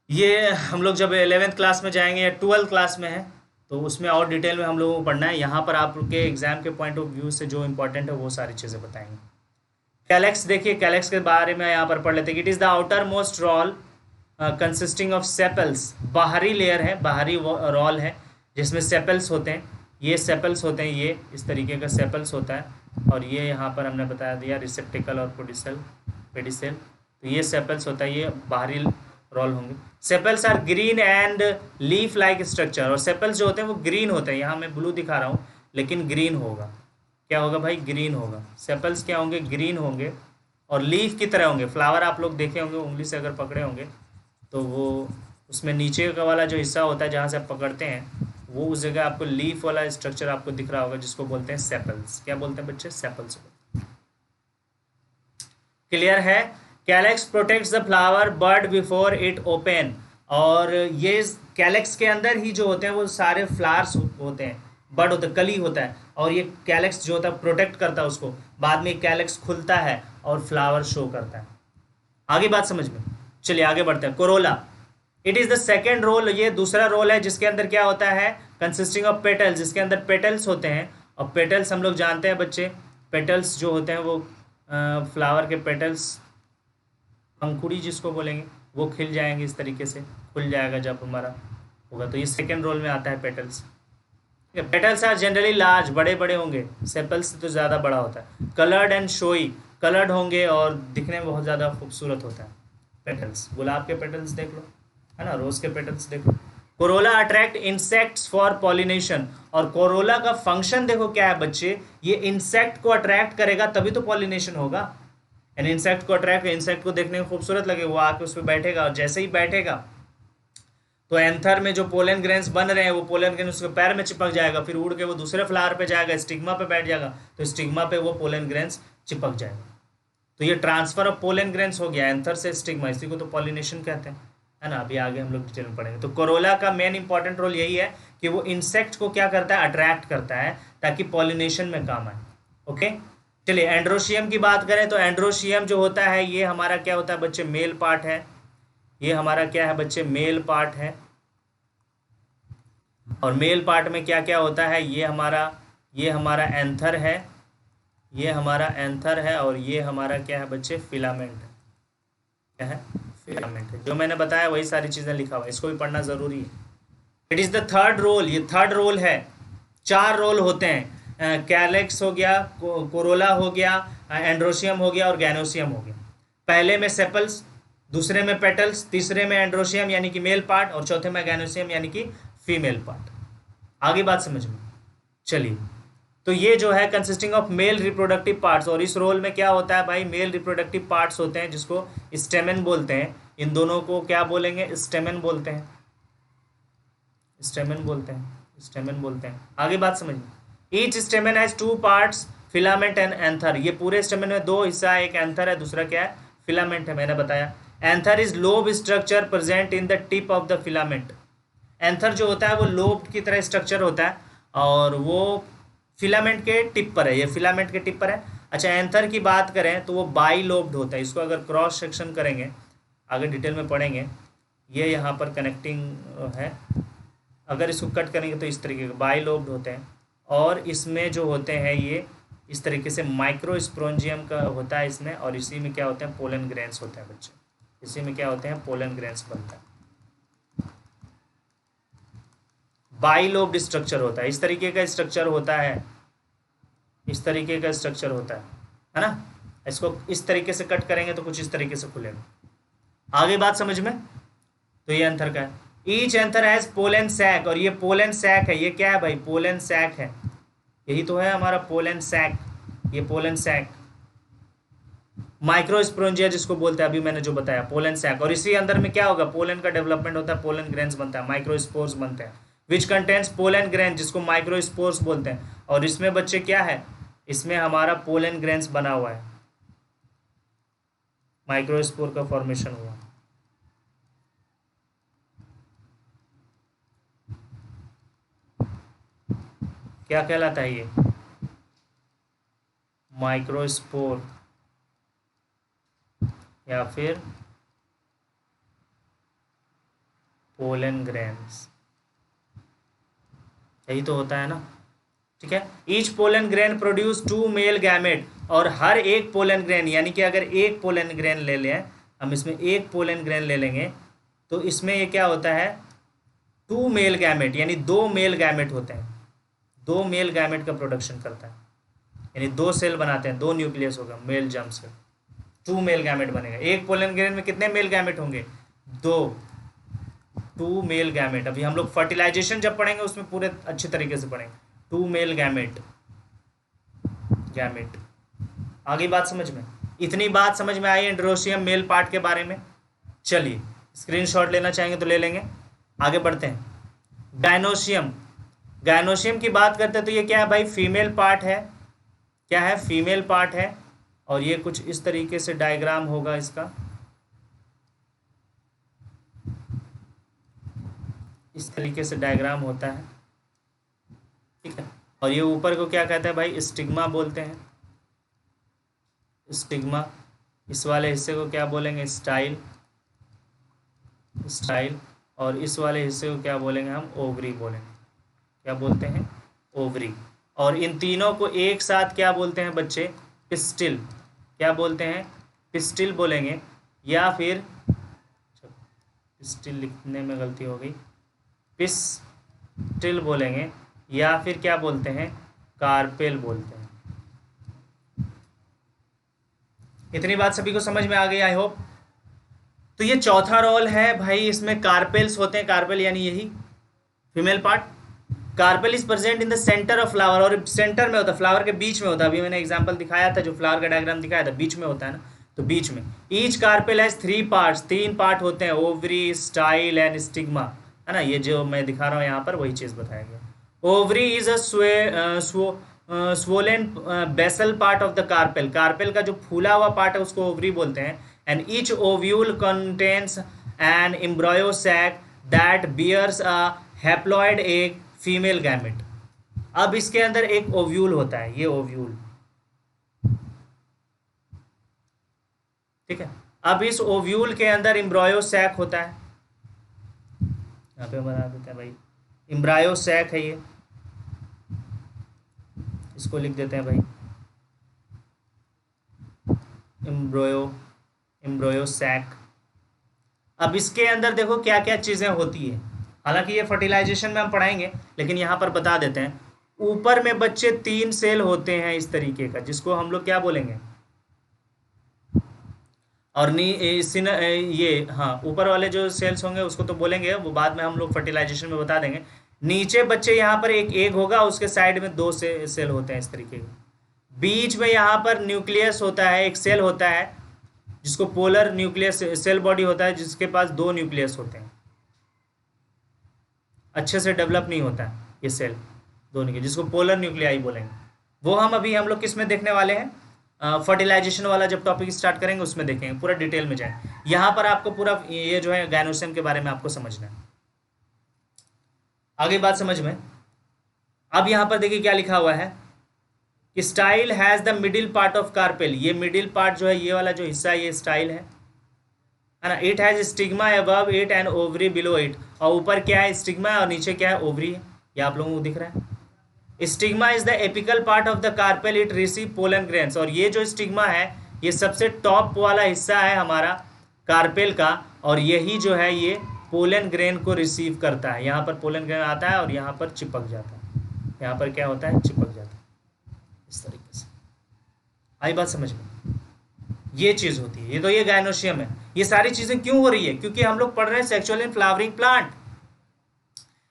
ये हम लोग जब 11th क्लास में जाएंगे या 12th क्लास में है, तो उसमें और डिटेल में हम लोगों को पढ़ना है। यहाँ पर आपके एग्जाम के पॉइंट ऑफ व्यू से जो इंपॉर्टेंट है वो सारी चीज़ें बताएंगे। कैलेक्स देखिए, कैलेक्स के बारे में यहाँ पर पढ़ लेते हैं। It is the outermost whorl consisting of sepals. बाहरी लेयर है, बाहरी रॉल है जिसमें सेपल्स होते हैं। ये सेपल्स होते हैं, ये इस तरीके का सेपल्स होता है। और ये यहाँ पर हमने बता दिया रिसेप्टिकल और पेडिसेल, पेडिसेल। तो ये सेपल्स होता है, ये बाहरी रॉल होंगे। Sepals are green and leaf like structure. और सेपल्स जो होते हैं वो ग्रीन होते हैं, यहाँ मैं ब्लू दिखा रहा हूँ लेकिन ग्रीन होगा। क्या होगा भाई, ग्रीन होगा। सेपल्स क्या होंगे, ग्रीन होंगे, और लीफ की तरह होंगे। फ्लावर आप लोग देखे होंगे, उंगली से अगर पकड़े होंगे तो वो उसमें नीचे का वाला जो हिस्सा होता है जहाँ से आप पकड़ते हैं, वो उस जगह आपको लीफ वाला स्ट्रक्चर आपको दिख रहा होगा, जिसको बोलते हैं सेपल्स। क्या बोलते हैं बच्चे, सेपल्स। क्लियर है। Calyx protects the flower bird before it open. और ये कैलेक्स के अंदर ही जो होते हैं वो सारे फ्लावर्स होते हैं, बर्ड होता है, कली होता है। और ये कैलेक्स जो होता है प्रोटेक्ट करता है उसको। बाद में कैलेक्स खुलता है और फ्लावर शो करता है। आगे बात समझ में, चलिए आगे बढ़ते हैं। Corolla, it is the second whorl. ये दूसरा रोल है जिसके अंदर क्या होता है, कंसिस्टिंग ऑफ पेटल्स, जिसके अंदर पेटल्स होते हैं। और पेटल्स हम लोग जानते हैं बच्चे, पेटल्स जो होते हैं वो फ्लावर के पेटल्स, पंखुड़ी जिसको बोलेंगे, वो खिल जाएंगे इस तरीके से, खुल जाएगा जब हमारा होगा। तो ये सेकेंड रोल में आता है petals. Petals are generally large, बड़े बड़े होंगे, सेपल्स से तो ज़्यादा बड़ा होता है। कलर्ड एंड शोई, कलर्ड होंगे और दिखने में बहुत ज़्यादा खूबसूरत होता है पेटल्स। गुलाब के पेटल्स देख लो, है ना, रोज़ के पेटल्स देख लो। Corolla attract insects for pollination. और कोरोला का फंक्शन देखो क्या है बच्चे, ये इंसेक्ट को अट्रैक्ट करेगा तभी तो पॉलिनेशन होगा। यानी इंसेक्ट को अट्रैक्ट, इंसेक्ट को देखने में खूबसूरत लगे, वो आके उस पर बैठेगा, और जैसे ही बैठेगा तो एंथर में जो पोलन ग्रेन्स बन रहे हैं वो पोलन ग्रेन उसके पैर में चिपक जाएगा, फिर उड़ के वो दूसरे फ्लावर पे जाएगा, स्टिग्मा पे बैठ जाएगा, तो स्टिग्मा पे वो पोलन ग्रेन्स चिपक जाएगा। तो ये ट्रांसफर ऑफ पोलन ग्रेन्स हो गया एंथर से स्टिग्मा, इसी को तो पॉलिनेशन कहते हैं, है ना। अभी आगे हम लोग डिटेल में पढ़ेंगे। तो कोरोला का मेन इंपॉर्टेंट रोल यही है कि वो इंसेक्ट को क्या करता है, अट्रैक्ट करता है, ताकि पॉलिनेशन में काम आए। ओके, चलिए एंड्रोशियम की बात करें तो एंड्रोशियम जो होता है ये हमारा क्या होता है बच्चे, मेल पार्ट है। ये हमारा क्या है बच्चे, मेल पार्ट है। और मेल पार्ट में क्या क्या होता है, ये हमारा एंथर है, ये हमारा एंथर है, और ये हमारा क्या है बच्चे, फिलामेंट है। क्या है, फिलामेंट है। जो मैंने बताया वही सारी चीज़ें लिखा हुआ है, इसको भी पढ़ना ज़रूरी है। It is the third whorl, ये थर्ड रोल है। 4 रोल होते हैं, कैलेक्स हो गया, कोरोला हो गया, एंड्रोशियम हो गया, और गैनोसियम हो गया। पहले में सेपल्स, दूसरे में पेटल्स, तीसरे में एंड्रोशियम यानी कि मेल पार्ट, और चौथे में गैनोसियम यानी कि फीमेल पार्ट। आगे बात समझ में, चलिए। तो ये जो है consisting of male reproductive parts, और इस रोल में क्या होता है भाई, मेल रिप्रोडक्टिव पार्ट्स होते हैं जिसको स्टेमन बोलते हैं। इन दोनों को क्या बोलेंगे, स्टेमन बोलते हैं। स्टेमन बोलते हैं, स्टेमन बोलते हैं। आगे बात समझिए। Each स्टेमन has two parts, filament and anther. ये पूरे स्टेमन में दो हिस्सा है, एक एंथर है, दूसरा क्या है, फिलामेंट है, मैंने बताया। Anther is lobe structure present in the tip of the filament. Anther जो होता है वो लोब की तरह स्ट्रक्चर होता है और वो फिलामेंट के टिप पर है, ये फिलामेंट के टिप पर है। अच्छा, एंथर की बात करें तो वो बाई लोब्ड होता है। इसको अगर क्रॉस सेक्शन करेंगे, आगे डिटेल में पढ़ेंगे, ये यहाँ पर कनेक्टिंग है, अगर इसको कट करेंगे तो इस तरीके के बाई लोब्ड होते हैं। और इसमें जो होते हैं ये इस तरीके से माइक्रोस्पोरेंजियम का होता है इसमें, और इसी में क्या होते हैं, पोलन ग्रेन्स होते हैं बच्चे, इसी में क्या होते हैं, पोलन ग्रेन्स बनता है। बाई लोब्ड स्ट्रक्चर होता है, इस तरीके का स्ट्रक्चर होता है, इस तरीके का स्ट्रक्चर होता है ना। इसको इस तरीके से कट करेंगे तो कुछ इस तरीके से खुलेगा। आगे बात समझ में। तो ये एंथर का है। Each anther has pollen sac, और ये पोलन सैक है, ये क्या है भाई, पोलन सैक है, यही तो है हमारा पोलन सैक, ये पोलन सैक। माइक्रोस्पोरेंजिया जिसको बोलते हैं, अभी मैंने जो बताया, पोलन सैक। और इसी अंदर में क्या होगा, पोलन का डेवलपमेंट होता है, पोलन ग्रेन्स बनता है, माइक्रोस्पोर्स बनते हैं, विच कंटेन्स पोलन ग्रेन, जिसको माइक्रोस्पोर्स बोलते हैं। और इसमें बच्चे क्या है, इसमें हमारा पोलन ग्रेन्स बना हुआ है, माइक्रोस्पोर का फॉर्मेशन हुआ। क्या कहलाता है ये, माइक्रोस्पोर या फिर पोलन ग्रेन्स, यही तो होता है ना। ठीक है। Each pollen grain produce 2 male gamete, और हर एक पोलन ग्रेन, यानी कि अगर एक पोलन ग्रेन ले लें हम, इसमें एक पोलन ग्रेन ले लेंगे तो इसमें ये क्या होता है, 2 मेल गैमेट, यानी 2 मेल गैमेट होते हैं, 2 मेल गैमेट का प्रोडक्शन करता है, यानी 2 सेल बनाते हैं, 2 न्यूक्लियस होगा मेल जर्म से, 2 मेल गैमेट बनेगा। एक पोलन ग्रेन में कितने मेल गैमेट होंगे, 2 मेल गैमेट। अभी हम लोग फर्टिलाइजेशन जब पढ़ेंगे उसमें पूरे अच्छे तरीके से पढ़ेंगे, 2 मेल गैमेट। आगे बात समझ में, इतनी बात समझ में आई एंड्रोसियम मेल पार्ट के बारे में। चलिए स्क्रीनशॉट लेना चाहेंगे तो ले लेंगे, आगे बढ़ते हैं। गायनोसियम, गायनोसियम की बात करते हैं तो ये क्या है भाई, फीमेल पार्ट है, क्या है, फीमेल पार्ट है। और ये कुछ इस तरीके से डायग्राम होगा इसका, इस तरीके से डायग्राम होता है, ठीक है। और ये ऊपर को क्या कहते हैं भाई, स्टिग्मा बोलते हैं, स्टिग्मा। इस वाले हिस्से को क्या बोलेंगे, स्टाइल, स्टाइल। और इस वाले हिस्से को क्या बोलेंगे हम, ओवरी बोलेंगे, क्या बोलते हैं, ओवरी। और इन तीनों को एक साथ क्या बोलते हैं बच्चे, पिस्टिल, क्या बोलते हैं, पिस्टिल बोलेंगे, या फिर पिस्टिल लिखने में गलती हो गई, पिस्टिल बोलेंगे, या फिर क्या बोलते हैं, कार्पेल बोलते हैं। इतनी बात सभी को समझ में आ गई आई होप। तो ये चौथा रोल है भाई, इसमें कार्पेल्स होते हैं, कार्पेल यानी यही female part. Carpel is present in the centre of flower, और सेंटर में होता है, फ्लावर के बीच में होता है। अभी मैंने एग्जांपल दिखाया था, जो फ्लावर का डायग्राम दिखाया था, बीच में होता है ना, तो बीच में। Each carpel has 3 parts, 3 part होते हैं, ओवरी, स्टाइल एंड स्टिग्मा, है ना। ये जो मैं दिखा रहा हूँ यहाँ पर वही चीज़ बताया गया। Ovary is a swollen basal part of the carpel, carpel का जो फूला हुआ पार्ट है उसको ओवरी बोलते हैं। And each ovule contains an embryo sac that bears a haploid egg female gamete. अब इसके अंदर एक ओव्यूल होता है, ये ओव्यूल, ठीक है। अब इस ओव्यूल के अंदर एम्ब्रायो सैक होता है, यहाँ पे बता देते हैं भाई, एम्ब्रायो सैक है ये, इसको लिख देते हैं भाई, एम्ब्रायो सैक। अब इसके अंदर देखो क्या क्या चीज़ें होती है, हालांकि ये फर्टिलाइजेशन में हम पढ़ाएंगे, लेकिन यहाँ पर बता देते हैं। ऊपर में बच्चे 3 सेल होते हैं इस तरीके का, जिसको हम लोग क्या बोलेंगे, और ये हाँ, ऊपर वाले जो सेल्स होंगे उसको तो बोलेंगे, वो बाद में हम लोग फर्टिलाइजेशन में बता देंगे। नीचे बच्चे यहाँ पर एक एग होगा, उसके साइड में 2 सेल होते हैं इस तरीके के। बीच में यहाँ पर न्यूक्लियस होता है, एक सेल होता है जिसको पोलर न्यूक्लियस सेल बॉडी होता है, जिसके पास 2 न्यूक्लियस होते हैं। अच्छे से डेवलप नहीं होता है ये सेल दोनों के, जिसको पोलर न्यूक्लियाई बोलेंगे। वो हम लोग किस में देखने वाले हैं, फर्टिलाइजेशन वाला जब टॉपिक स्टार्ट करेंगे उसमें देखेंगे, पूरा डिटेल में जाएंगे। यहाँ पर आपको पूरा ये जो है गायनोसियम के बारे में आपको समझना है। आगे बात समझ में। अब यहाँ पर देखिए क्या लिखा हुआ है, style has the middle part of carpel. ये मिडिल पार्ट जो है, ये वाला जो हिस्सा है, ये स्टाइल है ना। It has stigma above it and ovary below it. और ऊपर क्या है, स्टिग्मा, और नीचे क्या है, ओवरी है। ये आप लोगों को दिख रहा है। Stigma is the apical part of the carpel, it receive pollen grains. और ये जो स्टिग्मा है ये सबसे टॉप वाला हिस्सा है हमारा कार्पेल का, और यही जो है ये पोलन ग्रेन को रिसीव करता है। यहाँ पर पोलन ग्रेन आता है और यहाँ पर चिपक जाता है। यहाँ पर क्या होता है, चिपक जाता है इस तरीके से। आई बात समझ में, ये चीज होती है। ये तो ये गायनोशियम है। ये सारी चीजें क्यों हो रही है, क्योंकि हम लोग पढ़ रहे हैं सेक्सुअल इन फ्लावरिंग प्लांट।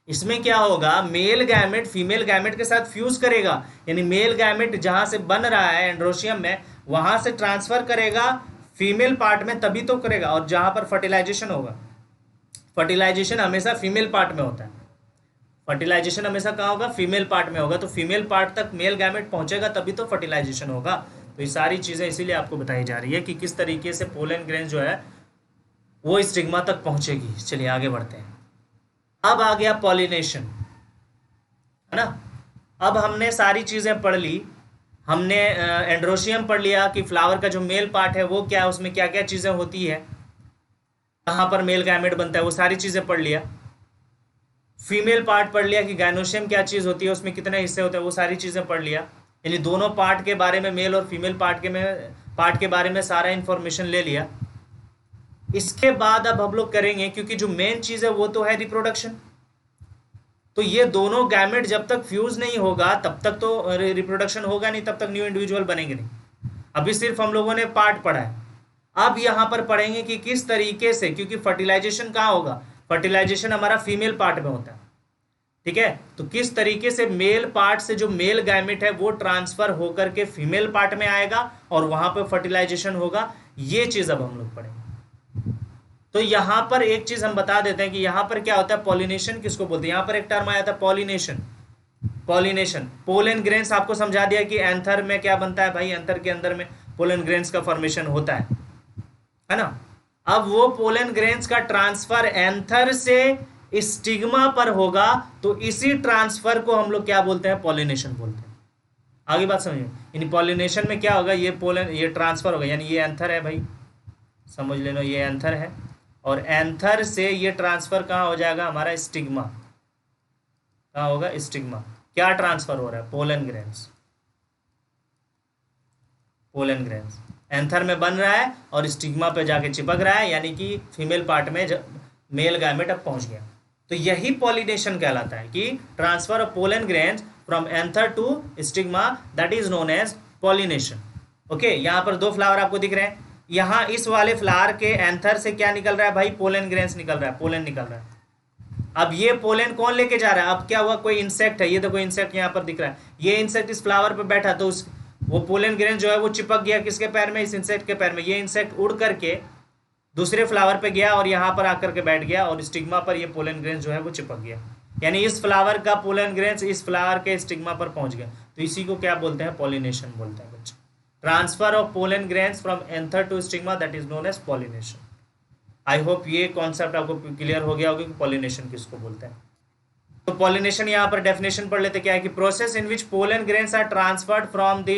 इसमें क्या होगा, मेल गैमेट फीमेल गैमेट के साथ फ्यूज करेगा, यानी मेल गैमेट जहां से बन रहा है एंड्रोशियम में, वहां से ट्रांसफर करेगा फीमेल पार्ट में, तभी तो करेगा। और जहां पर फर्टिलाइजेशन होगा, फर्टिलाइजेशन हमेशा फीमेल पार्ट में होता है। फर्टिलाइजेशन हमेशा कहाँ होगा, फीमेल पार्ट में होगा। तो फीमेल पार्ट तक मेल गैमेट पहुंचेगा तभी तो फर्टिलाइजेशन होगा। तो ये सारी चीज़ें इसीलिए आपको बताई जा रही है कि किस तरीके से पोलन ग्रेन जो है वो स्टिग्मा तक पहुंचेगी। चलिए आगे बढ़ते हैं। अब आ गया पॉलिनेशन, है ना। अब हमने सारी चीज़ें पढ़ ली। हमने एंड्रोशियम पढ़ लिया कि फ्लावर का जो मेल पार्ट है वो क्या है, उसमें क्या क्या चीज़ें होती है, कहाँ पर मेल गैमेट बनता है, वो सारी चीज़ें पढ़ लिया। फीमेल पार्ट पढ़ लिया कि गायनोशियम क्या चीज़ होती है, उसमें कितने हिस्से होते हैं, वो सारी चीज़ें पढ़ लिया। यानी दोनों पार्ट के बारे में, मेल और फीमेल पार्ट के बारे में सारा इन्फॉर्मेशन ले लिया। इसके बाद अब हम लोग करेंगे, क्योंकि जो मेन चीज़ है वो तो है रिप्रोडक्शन। तो ये दोनों गैमेट जब तक फ्यूज नहीं होगा तब तक तो रिप्रोडक्शन होगा नहीं, तब तक न्यू इंडिविजुअल बनेंगे नहीं। अभी सिर्फ हम लोगों ने पार्ट पढ़ा है। अब यहाँ पर पढ़ेंगे कि किस तरीके से, क्योंकि फर्टिलाइजेशन कहाँ होगा, फर्टिलाइजेशन हमारा फीमेल पार्ट में होता है, ठीक है। तो किस तरीके से मेल पार्ट से जो मेल गैमेट है वो ट्रांसफर होकर के फीमेल पार्ट में आएगा और वहां पर फर्टिलाइजेशन होगा, ये चीज अब हम लोग पढ़ेंगे। तो यहां पर एक चीज हम बता देते हैं कि यहां पर क्या होता है, पॉलिनेशन किसको बोलते हैं। यहां पर एक टर्म आया था पॉलिनेशन। पॉलिनेशन, पोलन ग्रेन्स आपको समझा दिया कि एंथर में क्या बनता है भाई, एंथर के अंदर में पोलन ग्रेन्स का फॉर्मेशन होता है ना। अब वो पोलन ग्रेन्स का ट्रांसफर एंथर से स्टिग्मा पर होगा, तो इसी ट्रांसफर को हम लोग क्या बोलते हैं, पॉलिनेशन बोलते हैं। आगे बात समझिए, यानी पॉलिनेशन में क्या होगा, ये पोलन, ये ट्रांसफर होगा, यानी ये एंथर है भाई, समझ लेना ये एंथर है, और एंथर से ये ट्रांसफर कहाँ हो जाएगा, हमारा स्टिग्मा। कहाँ होगा, स्टिग्मा। क्या ट्रांसफर हो रहा है, pollen grains. Pollen grains anther में बन रहा है और स्टिग्मा पे जाके चिपक रहा है, यानी कि फीमेल पार्ट में मेल गैमेट अब पहुंच गया। तो यही पॉलिनेशन कहलाता है कि transfer of pollen grains from anther to stigma, that is known as pollination. Okay, यहाँ पर दो फ्लावर आपको दिख रहे हैं। यहाँ इस वाले फ्लावर के एंथर से क्या निकल रहा है भाई, पोलन ग्रेन्स निकल रहा है, पोलन निकल रहा है। अब ये पोलन कौन लेके जा रहा है, अब क्या हुआ, कोई इंसेक्ट है, ये देखो इंसेक्ट यहाँ पर दिख रहा है, ये इंसेक्ट इस फ्लावर पर बैठा, तो उस वो पोलन ग्रेन जो है वो चिपक गया किसके पैर में, इस इंसेक्ट के पैर में। ये इंसेक्ट उड़ करके दूसरे फ्लावर पे गया और यहाँ पर आकर के बैठ गया, और स्टिग्मा पर ये पोलन ग्रेन जो है वो चिपक गया, यानी इस फ्लावर का पोलन ग्रेन्स इस फ्लावर के स्टिग्मा पर पहुंच गया। तो इसी को क्या बोलते हैं, पॉलिनेशन बोलते हैं बच्चे। Transfer of pollen grains from anther to stigma, that is known as pollination. I hope ये कॉन्सेप्ट आपको क्लियर हो गया होगा कि पॉलिनेशन किसको बोलते हैं। तो पॉलिनेशन यहाँ पर डेफिनेशन पढ़ लेते, क्या है कि process in which pollen grains are transferred from the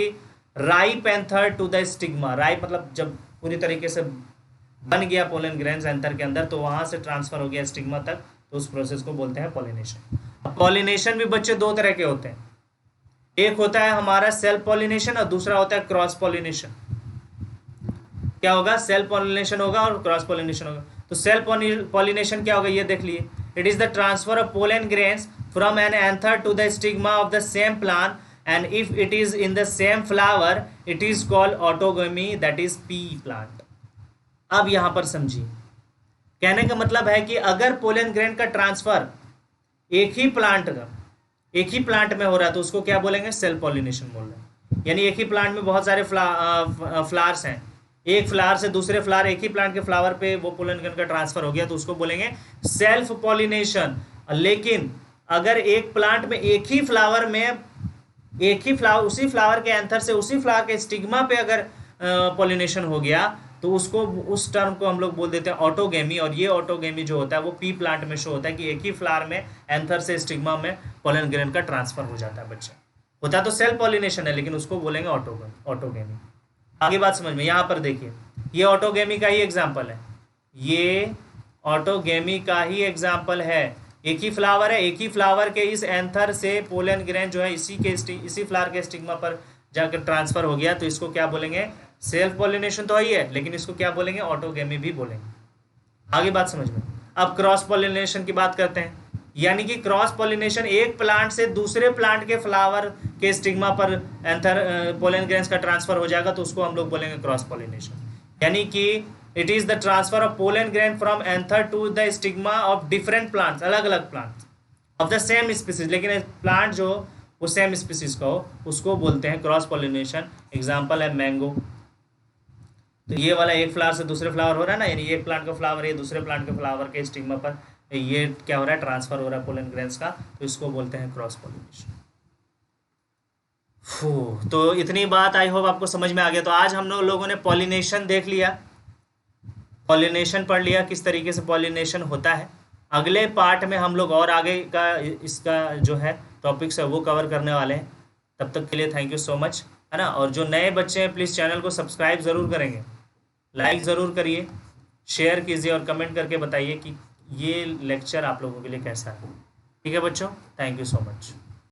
ripe anther to the stigma. Ripe मतलब जब पूरी तरीके से बन गया पोलन ग्रेन्स एंथर के अंदर, तो वहां से ट्रांसफर हो गया स्टिग्मा तक, तो उस प्रोसेस को बोलते हैं पॉलिनेशन। पॉलिनेशन भी बच्चे दो तरह के होते हैं, एक होता है हमारा सेल्फ पॉलिनेशन और दूसरा होता है क्रॉस पॉलिनेशन। क्या होगा, सेल्फ पॉलिनेशन होगा और क्रॉस पॉलिनेशन होगा। तो सेल्फ पॉलिनेशन क्या होगा, ये देख लिए, it is the transfer of pollen grains from an anther to the stigma of the same plant, and if it is in the same flower it is called autogamy, that is pea plant। अब यहां पर समझिए, कहने का मतलब है कि अगर पोलन ग्रेन का ट्रांसफर एक ही प्लांट में हो रहा है तो उसको क्या बोलेंगे, सेल्फ पॉलिनेशन बोल रहे हैं। यानी एक ही प्लांट में बहुत सारे फ्लावर्स हैं, एक फ्लावर से दूसरे फ्लावर, एक ही प्लांट के फ्लावर पे वो पोलन ग्रेन का ट्रांसफर हो गया, तो उसको बोलेंगे सेल्फ पॉलिनेशन। लेकिन अगर एक प्लांट में एक ही फ्लावर उसी फ्लावर के एंथर से उसी फ्लावर के स्टिग्मा पे अगर पॉलिनेशन हो गया तो उसको, उस टर्म को हम लोग बोल देते हैं ऑटोगेमी। और ये ऑटोगेमी जो होता है वो पी प्लांट में शो होता है कि एक ही फ्लावर में एंथर से स्टिग्मा में पोलन ग्रेन का ट्रांसफर हो जाता है बच्चा। होता तो सेल्फ पॉलिनेशन है लेकिन उसको बोलेंगे ऑटोगेमी। आगे बात समझ में, यहाँ पर देखिए ये ऑटोगेमी का ही एग्जाम्पल है, ये ऑटोगेमी का ही एग्जाम्पल है। एक ही फ्लावर है, एक ही फ्लावर के इस एंथर से पोलन ग्रेन जो है इसी फ्लावर के स्टिग्मा पर जाकर ट्रांसफर हो गया, तो इसको क्या बोलेंगे, सेल्फ पॉलिनेशन तो ही है लेकिन इसको क्या बोलेंगे, ऑटोगेमी भी बोलेंगे। आगे बात समझ में। अब क्रॉस पॉलिनेशन की बात करते हैं, यानी कि क्रॉस पॉलिनेशन एक प्लांट से दूसरे प्लांट के फ्लावर के स्टिग्मा पर एंथर पोलन ग्रेन्स का ट्रांसफर हो जाएगा तो उसको हम लोग बोलेंगे क्रॉस पॉलिनेशन। यानी कि it is the transfer of pollen grain from anther to the stigma of different plants, अलग अलग plants of the same species, लेकिन प्लांट जो वो सेम स्पीसीज का हो उसको बोलते हैं क्रॉस पॉलिनेशन। एग्जाम्पल है मैंगो। तो ये वाला एक फ्लावर से दूसरे फ्लावर हो रहा है ना, यानी एक प्लांट का फ्लावर है दूसरे प्लांट के फ्लावर के स्टिग्मा पर ये क्या हो रहा है, ट्रांसफर हो रहा है पोलन ग्रेन्स का, तो इसको बोलते हैं क्रॉस पॉलिनेशन। तो इतनी बात आई होप आपको समझ में आ गया। तो आज हम लोगों ने पॉलिनेशन देख लिया, पॉलिनेशन पढ़ लिया, किस तरीके से पॉलिनेशन होता है। अगले पार्ट में हम लोग और आगे का इसका जो है टॉपिक्स है वो कवर करने वाले हैं। तब तक के लिए थैंक यू सो मच, है ना। और जो नए बच्चे हैं प्लीज़ चैनल को सब्सक्राइब ज़रूर करेंगे, लाइक ज़रूर करिए, शेयर कीजिए और कमेंट करके बताइए कि ये लेक्चर आप लोगों के लिए कैसा है। ठीक है बच्चों, थैंक यू सो मच।